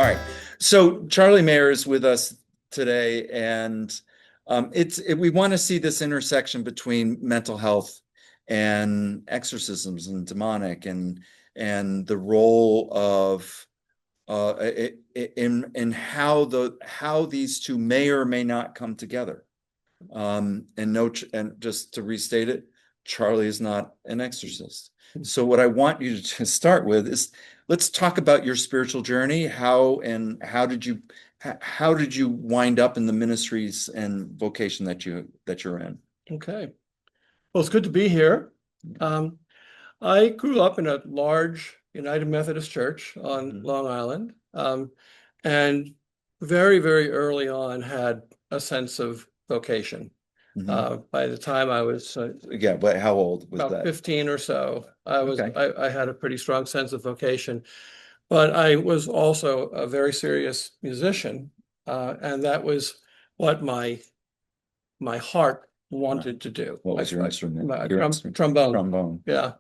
All right. So Charlie Mayer is with us today, and we want to see this intersection between mental health and exorcisms and demonic, and the role of in how these two may or may not come together. And just to restate it, Charlie is not an exorcist. So what I want you to start with is, let's talk about your spiritual journey. How did you wind up in the ministries and vocation that you're in? Okay. Well, it's good to be here. I grew up in a large United Methodist church on Long Island, and very, very early on had a sense of vocation. By the time I was Yeah, but how old was about that? 15 or so, Okay. I had a pretty strong sense of vocation, but I was also a very serious musician, and that was what my heart wanted to do. What was your instrument? Trombone. Trombone. Yeah.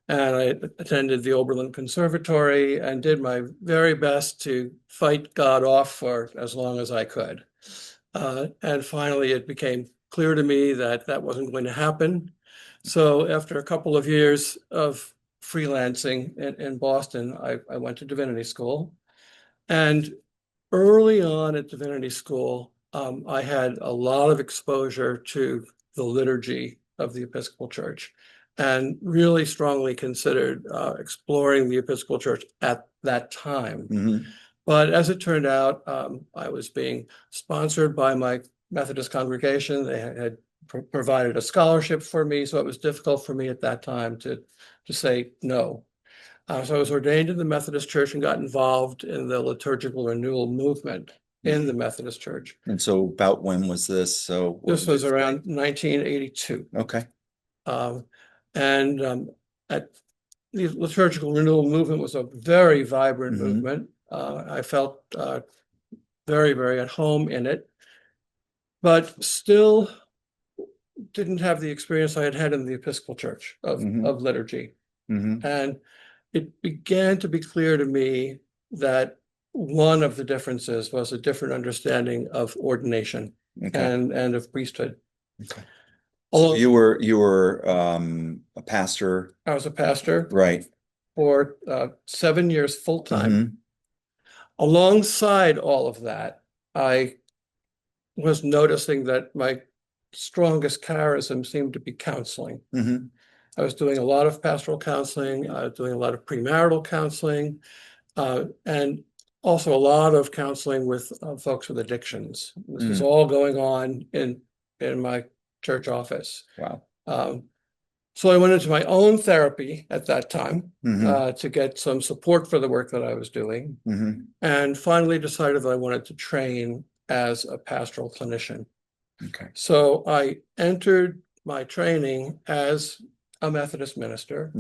And I attended the Oberlin Conservatory and did my very best to fight God off for as long as I could. And finally, it became clear to me that that wasn't going to happen. So after a couple of years of freelancing in Boston, I went to divinity school. And early on at divinity school, I had a lot of exposure to the liturgy of the Episcopal Church and really strongly considered exploring the Episcopal Church at that time. But as it turned out, I was being sponsored by my Methodist congregation. They had provided a scholarship for me, so it was difficult for me at that time to say no. So I was ordained in the Methodist Church and got involved in the liturgical renewal movement in the Methodist Church. And so about when was this? So this was around 1982. Okay. At the liturgical renewal movement was a very vibrant movement. I felt very, very at home in it, but still didn't have the experience I had had in the Episcopal Church of liturgy. And it began to be clear to me that one of the differences was a different understanding of ordination and of priesthood. Okay. So you were a pastor. I was a pastor, right, for 7 years full time. Alongside all of that, I was noticing that my strongest charism seemed to be counseling. I was doing a lot of pastoral counseling, I was doing a lot of premarital counseling, and also a lot of counseling with folks with addictions. This was all going on in my church office. Wow. So I went into my own therapy at that time to get some support for the work that I was doing, and finally decided that I wanted to train as a pastoral clinician. Okay. So I entered my training as a Methodist minister,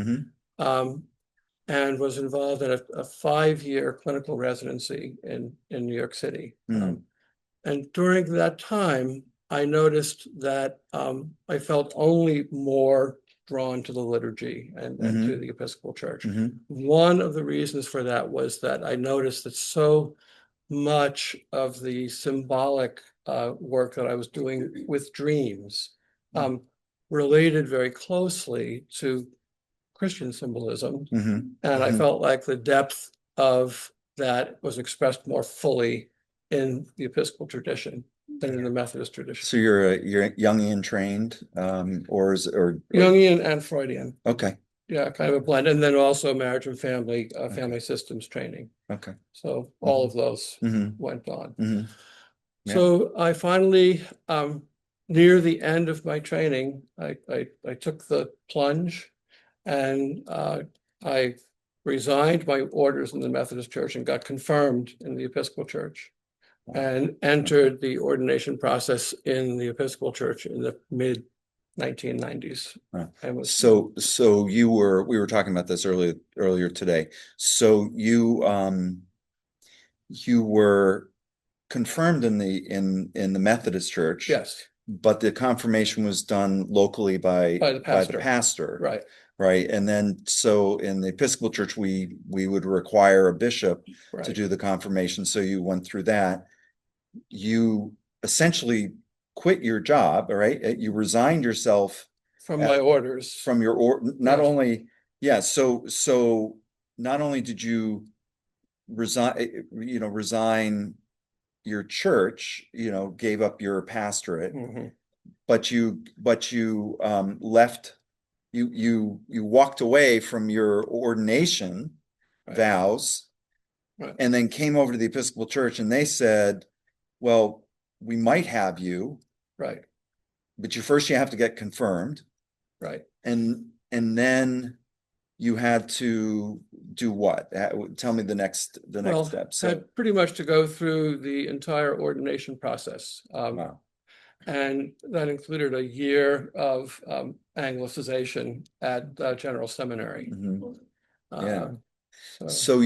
and was involved in a 5-year clinical residency in New York City. And during that time, I noticed that I felt only more drawn to the liturgy and to the Episcopal Church. One of the reasons for that was that I noticed that so much of the symbolic work that I was doing with dreams related very closely to Christian symbolism. And I felt like the depth of that was expressed more fully in the Episcopal tradition than in the Methodist tradition. So you're Jungian trained, or Jungian and Freudian. Okay. Yeah, kind of a blend, and then also marriage and family systems training. Okay. So all of those went on. Yeah. So I finally, near the end of my training, I took the plunge, and I resigned my orders in the Methodist Church and got confirmed in the Episcopal Church, and entered the ordination process in the Episcopal Church in the mid-1990s. So we were talking about this earlier today. So you were confirmed in the Methodist Church. Yes. But the confirmation was done locally by the pastor. Right. right? And then, so in the Episcopal Church, we would require a bishop to Right. do the confirmation. So you went through that. You essentially quit your job, all right? You resigned yourself From my orders. from your not Yes. only, so not only did you resign your church, gave up your pastorate, Mhm. but you left, you walked away from your ordination Right. vows, Right. and then came over to the Episcopal Church, and they said, well, we might have you, Right. but you have to get confirmed, Right. and then you had to do what? Tell me the next Well, step. had pretty much to go through the entire ordination process. Wow. And that included a year of Anglicization at General Seminary. Mhm. Yeah. So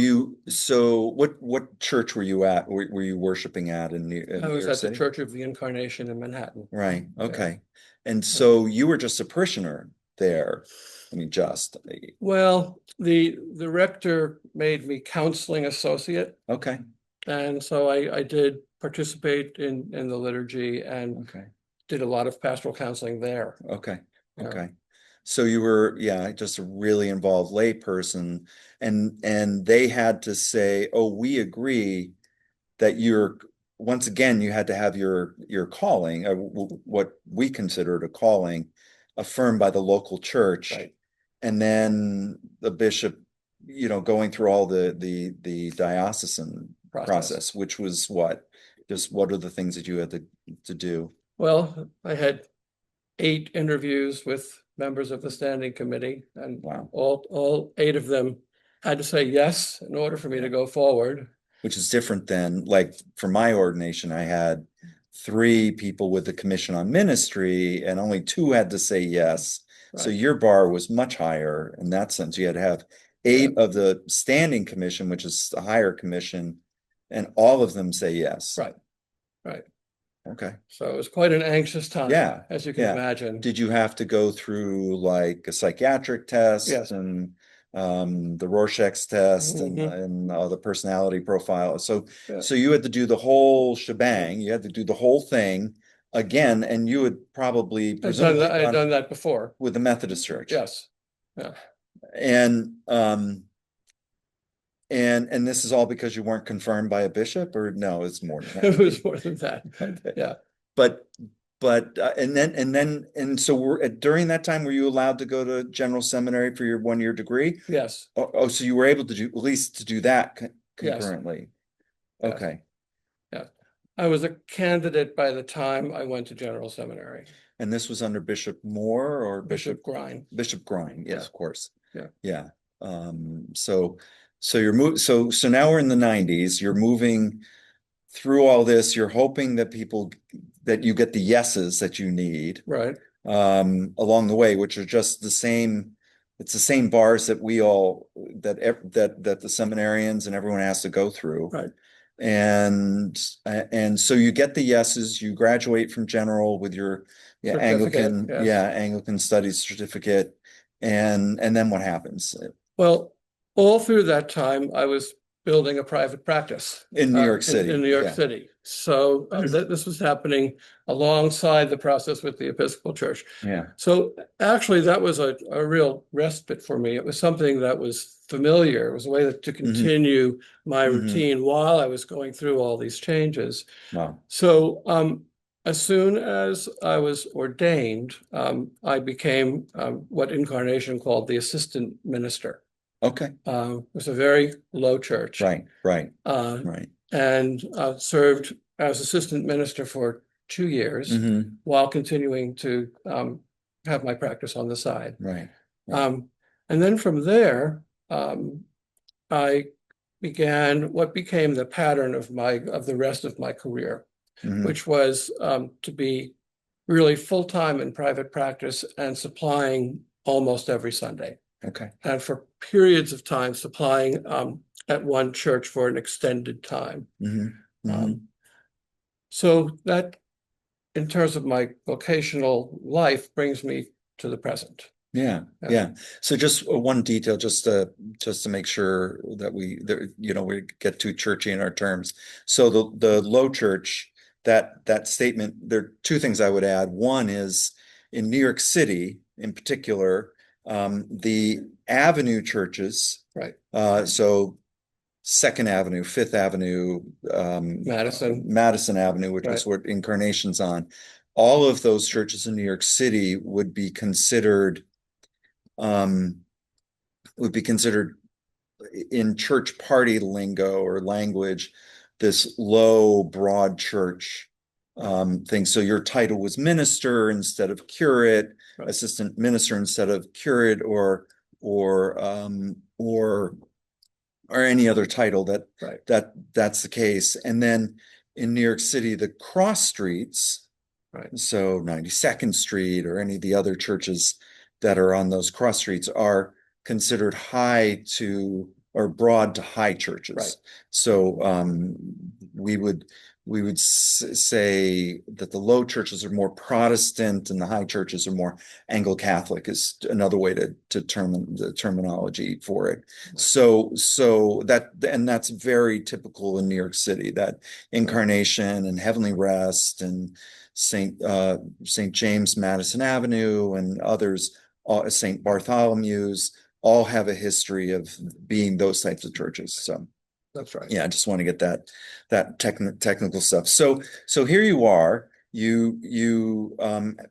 So what church were you at? Were you worshiping at in New I was York at the City? Church of the Incarnation in Manhattan. Right. Yeah. Okay. And so you were just a parishioner there. I mean, Well, the rector made me counseling associate, okay. and so I did participate in the liturgy and Okay. did a lot of pastoral counseling there. Okay. Yeah. Okay. So you were, just a really involved lay person, and they had to say, "Oh, we agree that once again, you had to have your calling, what we considered a calling, affirmed by the local church." Right. And then the bishop, going through all the diocesan process, which was what are the things that you had to do? Well, I had 8 interviews with members of the standing committee, and Wow. all 8 of them had to say yes in order for me to go forward. Which is different than, like, for my ordination, I had 3 people with the commission on ministry, and only 2 had to say yes. Right. So your bar was much higher in that sense. You had to have 8 of the standing commission, which is the higher commission, and all of them say yes. Right. Right. Okay. So it was quite an anxious time, as you can imagine. Did you have to go through like a psychiatric test? Yes. And the Rorschach's test and the personality profile? So you had to do the whole shebang. You had to do the whole thing again, and you had probably presumably I had done that before with the Methodist Church. Yes. Yeah. And this is all because you weren't confirmed by a bishop, or no, it's more than that. It was more than that. Yeah. But so during that time, were you allowed to go to General Seminary for your 1-year degree? Yes. Oh, so you were able to at least do that concurrently. Yes. Okay. Yeah. I was a candidate by the time I went to General Seminary. And this was under Bishop Moore or Bishop Grine? Bishop Grine, yes, of course. Yeah. Yeah. So you're so now we're in the 90s. You're moving through all this. You're hoping that you get the yeses that you need, right, along the way, which are just the same. It's the same bars that that the seminarians and everyone has to go through. Right. And so you get the yeses. You graduate from General with your Anglican Studies certificate, and then what happens? Well, all through that time, I was building a private practice in New York City. In New York City. So this was happening alongside the process with the Episcopal Church. Yeah. So actually, that was a real respite for me. It was something that was familiar. It was a way to continue my routine while I was going through all these changes. Wow. So as soon as I was ordained, I became what Incarnation called the assistant minister. Okay. It was a very low church. Right. And served as assistant minister for 2 years while continuing to have my practice on the side. Right. And then from there, I began what became the pattern of the rest of my career, which was to be really full-time in private practice and supplying almost every Sunday. Okay. And for periods of time supplying at one church for an extended time. So that, in terms of my vocational life, brings me to the present. Yeah, Yeah. yeah. So just one detail, just to make sure that we get too churchy in our terms. So the low church, that statement, there are two things I would add. One is in New York City, in particular, the Avenue churches, Right. so Second Avenue, Fifth Avenue, Madison. Madison Avenue, which was Right. what Incarnation's on. All of those churches in New York City um, would be considered in church party lingo or language, this low, broad church thing. So your title was minister instead of curate, Right. assistant minister instead of curate, or any other title Right. that's the case. And then in New York City, the cross streets, Right. so 92nd Street or any of the other churches that are on those cross streets are considered high to or broad to high churches. Right. So we would say that the low churches are more Protestant and the high churches are more Anglo-Catholic is another way to term the terminology for it. Right. So that's very typical in New York City, that Incarnation and Heavenly Rest and St. James Madison Avenue and others, St. Bartholomew's, all have a history of being those types of churches. So That's right. yeah, I just want to get that technical stuff. So here you are. You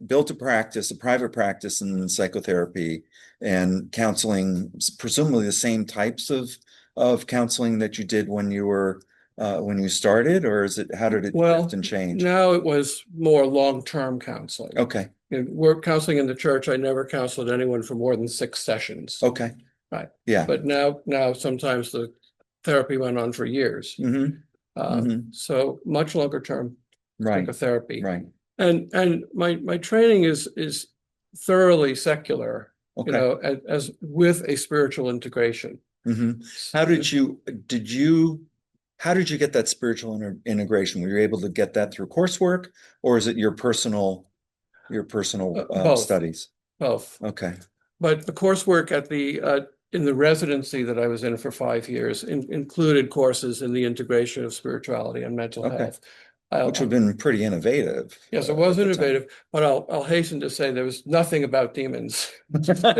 built a private practice in psychotherapy and counseling, presumably the same types of counseling that you did when you started, or how did it shift and change? Now it was more long-term counseling. Okay. In work counseling in the church, I never counseled anyone for more than 6 sessions. Okay. Right. Yeah. But now sometimes the therapy went on for years. So much longer term Right. psychotherapy. Right. And my training is thoroughly secular, Okay. as with a spiritual integration. How did you get that spiritual integration? Were you able to get that through coursework, or is it your personal Both. studies? Both. Okay. But the coursework in the residency that I was in for 5 years included courses in the integration of spirituality and mental Okay. health. Which would have been pretty innovative. Yes, it was at the innovative, but I'll hasten to say there was nothing about demons time. All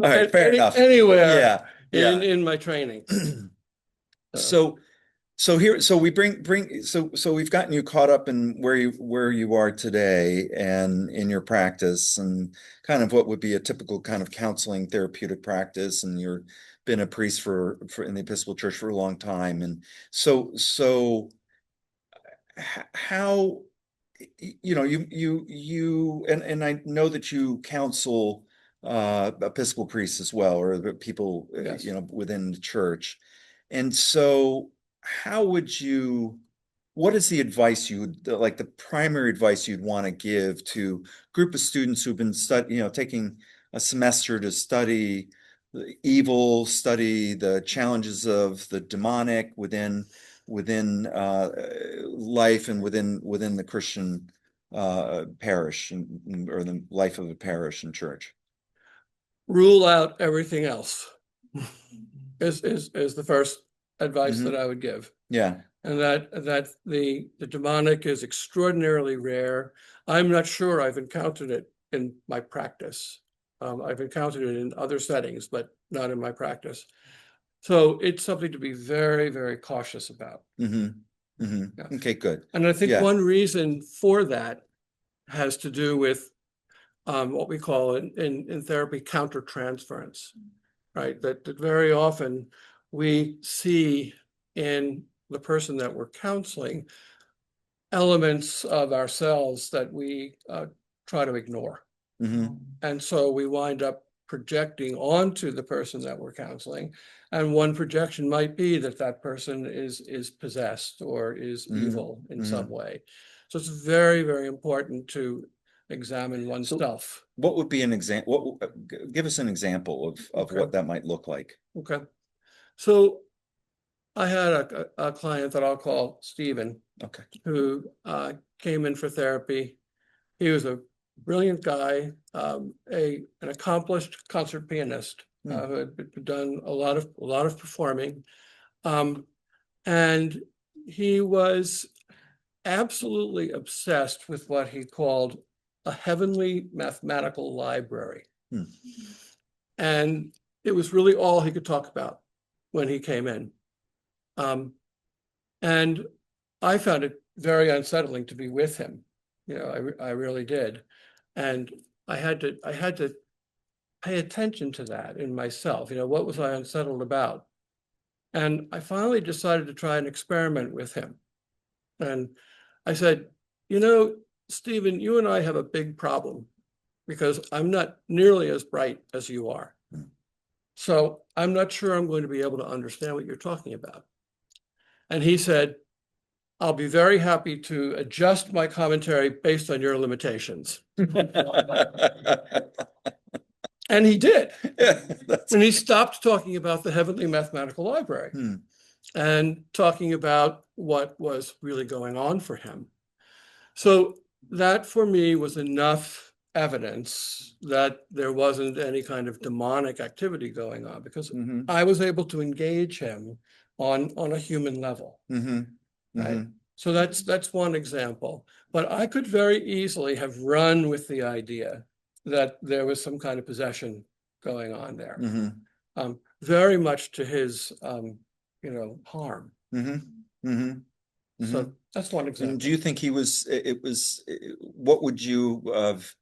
right, fair enough. anywhere Yeah. in my training. So we've gotten you caught up in where you are today and in your practice and kind of what would be a typical kind of counseling therapeutic practice, and you've been a priest for in the Episcopal Church for a long time. And so how, and I know that you counsel Episcopal priests as well, or the people, Yes. within the church. And so what is the advice the primary advice you'd want to give to a group of students who've been taking a semester to study the evil, study the challenges of the demonic within life and within the Christian parish or the life of a parish and church? Rule out everything else is the first advice that I would give. Yeah. And that the demonic is extraordinarily rare. I'm not sure I've encountered it in my practice. I've encountered it in other settings, but not in my practice. So it's something to be very, very cautious about. Yeah. Okay, good. And I think one reason for that has to do with what we call in therapy countertransference, right? That very often we see in the person that we're counseling elements of ourselves that we try to ignore. And so we wind up projecting onto the person that we're counseling. And one projection might be that person is possessed or is evil in some way. So it's very, very important to examine oneself. What would be an example? Give us an example of what that might look like. Okay. So I had a client that I'll call Stephen, Okay. who came in for therapy. He was a brilliant guy, an accomplished concert pianist who had done a lot of performing, and he was absolutely obsessed with what he called a heavenly mathematical library. And it was really all he could talk about when he came in. And I found it very unsettling to be with him. I really did. And I had to pay attention to that in myself. What was I unsettled about? And I finally decided to try an experiment with him. And I said, Stephen, you and I have a big problem because I'm not nearly as bright as you are. So I'm not sure I'm going to be able to understand what you're talking about. And he said, I'll be very happy to adjust my commentary based on your limitations. And he did. And he stopped talking about the heavenly mathematical library and talking about what was really going on for him. So that for me was enough evidence that there wasn't any kind of demonic activity going on, because I was able to engage him on a human level. Right? So that's one example. But I could very easily have run with the idea that there was some kind of possession going on there, very much to his, harm. So that's one example. And do you think what would you have,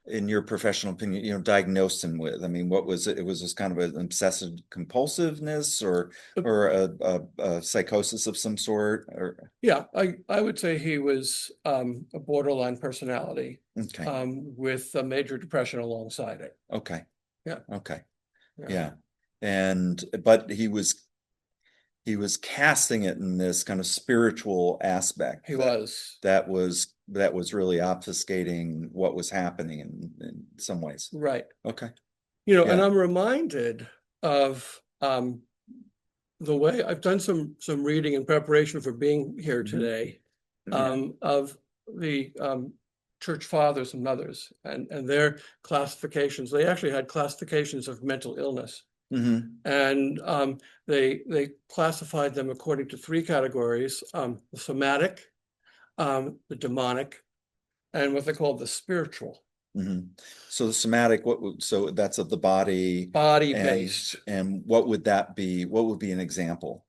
in your professional opinion, diagnosed him with? I mean, what was it? It was this kind of an obsessive compulsiveness or a psychosis of some sort? Or yeah, I would say he was a borderline personality, with a major depression alongside it. Okay. Yeah. Okay. Yeah. But he was casting it in this kind of spiritual aspect. That was really obfuscating what was happening in some ways. Right. Okay. And I'm reminded of the way I've done some reading in preparation for being here today, of the church fathers and mothers and their classifications. They actually had classifications of mental illness. And they classified them according to three categories: the somatic, the demonic, and what they called the spiritual. So the somatic, so that's of the body Body-based. And what would that be? What would be an example?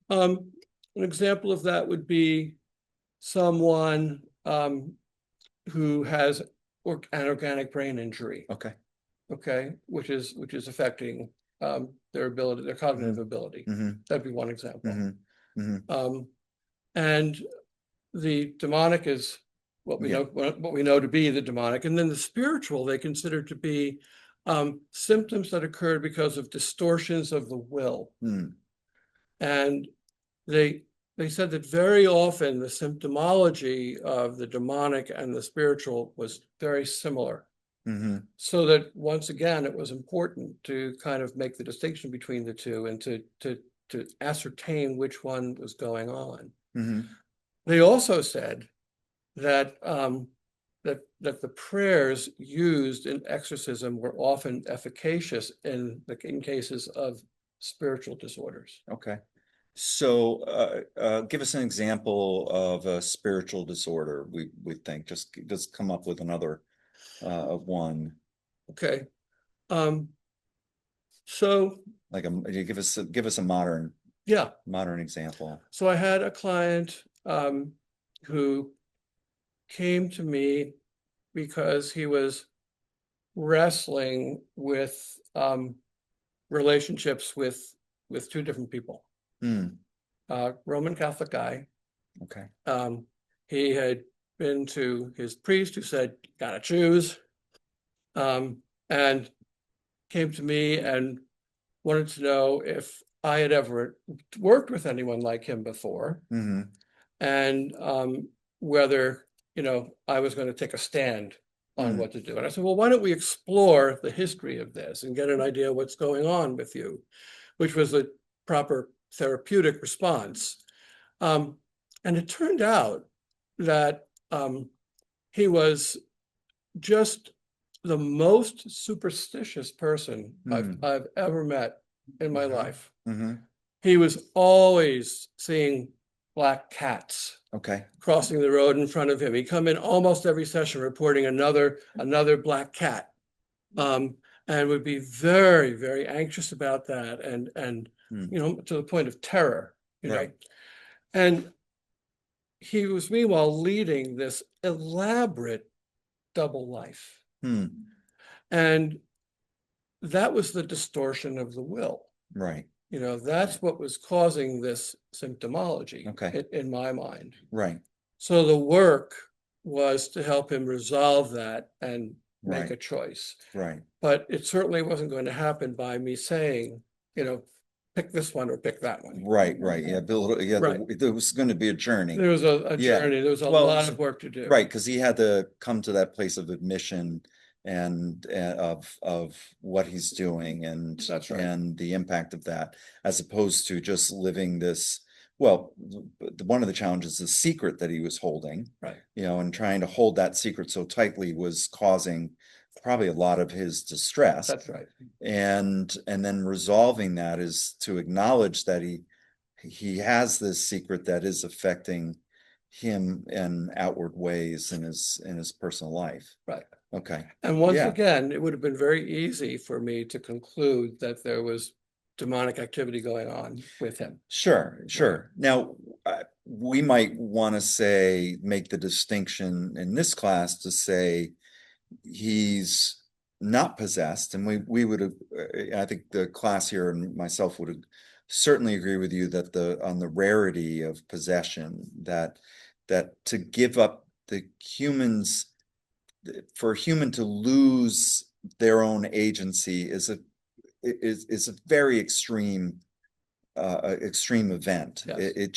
An example of that would be someone who has an organic brain injury. Okay, which is affecting their ability, their cognitive ability. That'd be one example. And the demonic is what we know to be the demonic, and then the spiritual they consider to be symptoms that occurred because of distortions of the will. And they said that very often the symptomology of the demonic and the spiritual was very similar. So that once again, it was important to kind of make the distinction between the two and to ascertain which one was going on. They also said that that the prayers used in exorcism were often efficacious in cases of spiritual disorders. Okay. So give us an example of a spiritual disorder. We think just come up with another one. Okay. So like give us a modern example. So I had a client who came to me because he was wrestling with relationships with two different people. Roman Catholic guy. Okay. He had been to his priest who said, gotta choose, and came to me and wanted to know if I had ever worked with anyone like him before, and whether I was going to take a stand on what to do. And I said, well, why don't we explore the history of this and get an idea of what's going on with you, which was the proper therapeutic response. And it turned out that he was just the most superstitious person Hmm. I've ever met in my Mhm. life. Mm-hmm. He was always seeing black cats Okay. crossing the road in front of him. He'd come in almost every session reporting another black cat. And would be very, very anxious about that, and Hmm. to the point of terror, Right. And he was meanwhile leading this elaborate double life. Hmm. And that was the distortion of the will. Right. That's what was causing this symptomology, Okay. in my mind. Right. So the work was to help him resolve that and make Right. a choice. Right. But it certainly wasn't going to happen by me saying, pick this one or pick that one. Right. Right. Yeah. Build. Yeah. Right. There was going to be a journey. There was a Yeah. journey. There was a Well, lot of work to do. Right, because he had to come to that place of admission and of what he's doing That's right. and the impact of that, as opposed to just living this. Well, one of the challenges is the secret that he was holding, Right. And trying to hold that secret so tightly was causing probably a lot of his distress. That's right. And then resolving that is to acknowledge that he has this secret that is affecting him in outward ways in his personal life. Right. Okay. And once Yeah. again, it would have been very easy for me to conclude that there was demonic activity going on with him. Sure. Now, we might want to make the distinction in this class to say he's not possessed, and we would have, I think the class here and myself would have certainly agree with you that on the rarity of possession, that to give up for a human to lose their own agency is a very extreme event. Yes. It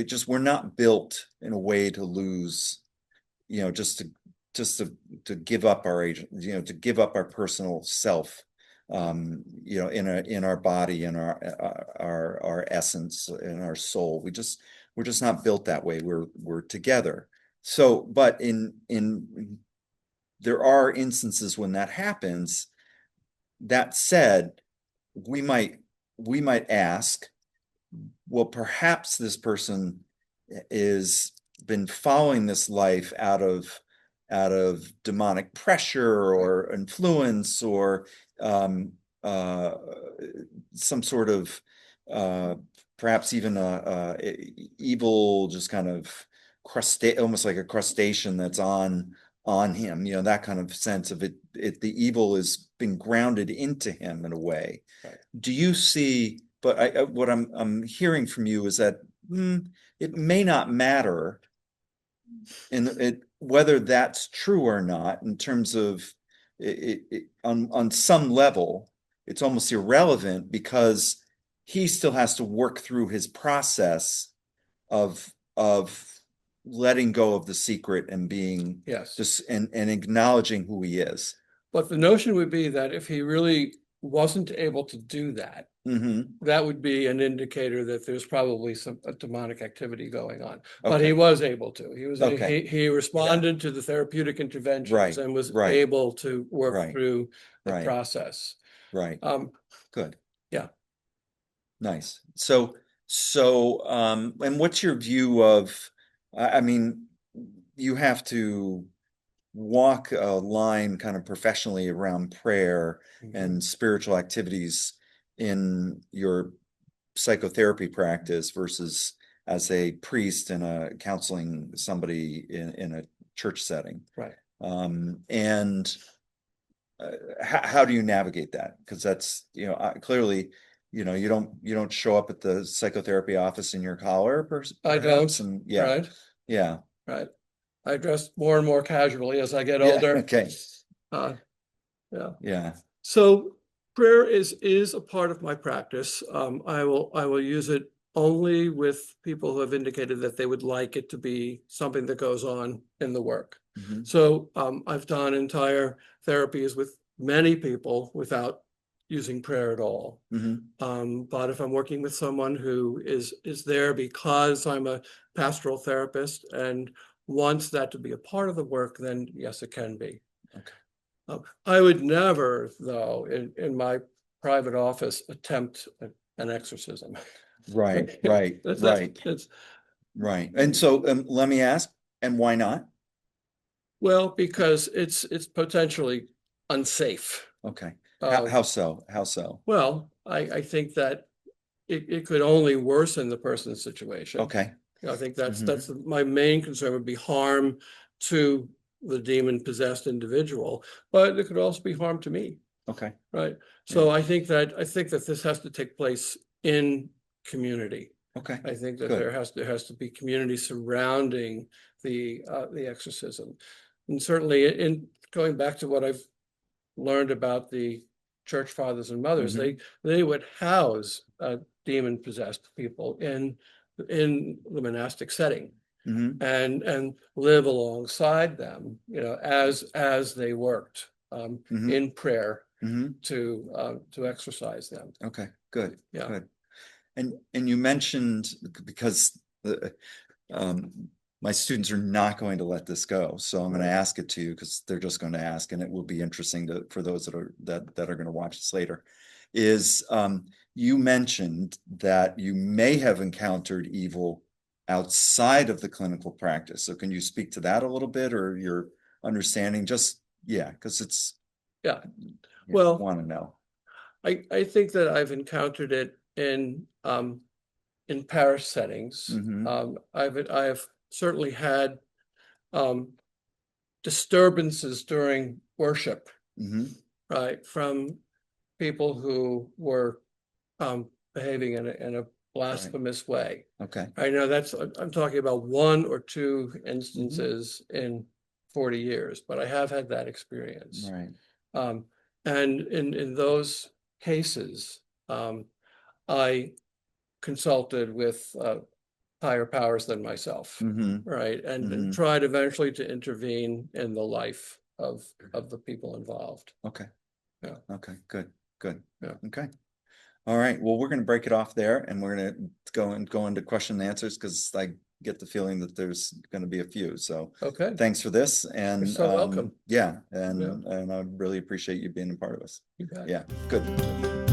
just we're not built in a way to lose, just to give up our agent, to give up our personal self, in our body, in our essence, in our soul. We're just not built that way. We're together. So, but there are instances when that happens. That said, we might ask, well, perhaps this person is been following this life out of demonic pressure or influence, or some sort of perhaps even a evil, just kind of almost like a crustacean that's on him, that kind of sense of it. The evil has been grounded into him in a way. Right. Do you see? But what I'm hearing from you is that it may not matter whether that's true or not, in terms of on some level, it's almost irrelevant, because he still has to work through his process of letting go of the secret and being Yes. and acknowledging who he is. But the notion would be that if he really wasn't able to do that, that would be an indicator that there's probably some demonic activity going on. But he was able to. He responded to the therapeutic interventions and was able to work through the process. Right. Good. Yeah. Nice. So, and what's your view of, I mean, you have to walk a line kind of professionally around prayer and spiritual activities in your psychotherapy practice versus as a priest and counseling somebody in a church setting. Right. And how do you navigate that? Because that's, clearly, you don't show up at the psychotherapy office in your collar, perhaps. I don't. And Right. Yeah. Right. I dress more and more casually as I get older. Okay. Yeah. So prayer is a part of my practice. I will use it only with people who have indicated that they would like it to be something that goes on in the work. So I've done entire therapies with many people without using prayer at all. But if I'm working with someone who is there because I'm a pastoral therapist and wants that to be a part of the work, then yes, it can be. I would never, though, in my private office, attempt an exorcism. Right. And so let me ask, and why not? Well, because it's potentially unsafe. Okay. How so? How so? Well, I think that it could only worsen the person's situation. Okay. I think that's my main concern would be harm to the demon possessed individual, but it could also be harm to me. Okay. Right. So I think that this has to take place in community. Okay. I think that there has to be community surrounding the exorcism. And certainly in going back to what I've learned about the church fathers and mothers, they would house demon possessed people in the monastic setting and live alongside them, as they worked in prayer to exorcise them. Okay, good. Yeah. Good. And you mentioned, because my students are not going to let this go, so I'm going to ask it to you because they're just going to ask, and it will be interesting for those that are going to watch this later. Is you mentioned that you may have encountered evil outside of the clinical practice. So can you speak to that a little bit, or your understanding? Because it's well, want to know. I think that I've encountered it in parish settings. I have certainly had disturbances during worship, right, from people who were behaving in a blasphemous way. Okay. I know I'm talking about one or two instances in 40 years, but I have had that experience. Right. And in those cases, I consulted with higher powers than myself, right, and tried eventually to intervene in the life of the people involved. Okay. Yeah. Okay. Good. Yeah. Okay. All right. Well, we're going to break it off there, and we're going to go into question and answers, because I get the feeling that there's going to be a few. So okay. Thanks for this, and you're so welcome. Yeah, and I really appreciate you being a part of us. You bet. Yeah. Good.